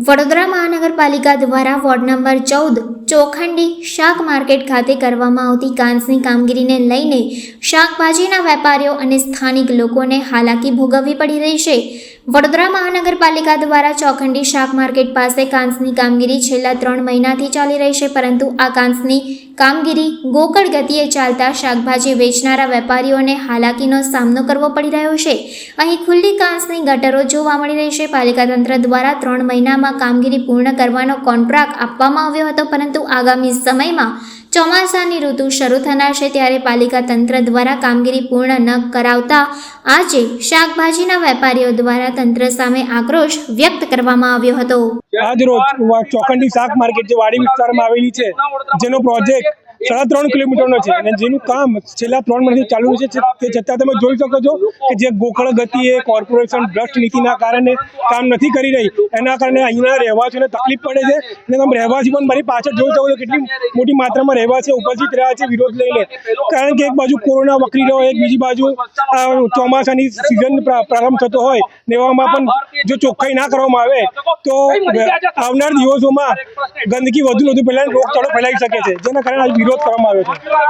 વડોદરા મહાનગરપાલિકા દ્વારા ward number 14 Chokhandi શાક માર્કેટ ખાતે કરવામાં આવતી કાંસની કામગીરીને લઈને શાકભાજીના વેપારીઓ અને સ્થાનિક લોકોને હાલાકી ભોગવવી પડી રહી છે। વડોદરા મહાનગરપાલિકા દ્વારા ચોખંડી શાક માર્કેટ પાસે કાંસની કામગીરી છેલ્લા 3 મહિનાથી ચાલી રહી છે, પરંતુ આ કાંસની કામગીરી ગોકળ ગતિએ ચાલતા શાકભાજી વેચનારા વેપારીઓને હાલાકીનો સામનો કરવો પડી રહ્યો છે। અહીં ખુલ્લી કાંસની ગટરો જોવા મળી રહી છે। પાલિકા તંત્ર દ્વારા 3 મહિનામાં કામગીરી પૂર્ણ કરવાનો કોન્ટ્રાક્ટ આપવામાં આવ્યો હતો, પરંતુ આગામી સમયમાં ચોમાસાની ઋતુ શરૂ થનાર છે, ત્યારે પાલિકા તંત્ર દ્વારા કામગીરી પૂર્ણ ન કરાવતા આજે શાકભાજીના વેપારીઓ દ્વારા તંત્ર સામે આક્રોશ વ્યક્ત કરવામાં આવ્યો હતો। આજ રોજ ચોખંડી શાક માર્કેટ જે વાડી વિસ્તારમાં આવેલી છે, જેનો પ્રોજેક્ટ 3.5 કિલોમીટરનો છે અને જેનું કામ છેલ્લા 3 મહિનાથી ચાલુ છે, તે છતાં તમે જોઈ શકો છો કે જે ગોકળ ગતિએ કોર્પોરેશન ભ્રષ્ટ નીતિના કારણે કામ નથી કરી રહી, એના કારણે અહીંના રહેવાસીઓને તકલીફ પડે છે અને તમે રહેવાસી પણ મારી પાછળ જોઈ શકો છો કેટલી મોટી માત્રામાં રહેવાસીઓ ઉપસ્થિત રહ્યા છે વિરોધ લઈને, કારણ કે એક બાજુ કોરોના વકરી રહ્યો, એક બીજી બાજુ ચોમાસાની સિઝન પ્રારંભ થતો હોય ને એવામાં પણ જો ચોખ્ખાઈ ના કરવામાં આવે તો આવનાર દિવસોમાં ગંદકી વધુ ફેલાઈને રોગચાળો ફેલાઈ શકે છે, જેના કારણે આજે વિરોધ કરવામાં આવ્યો છે।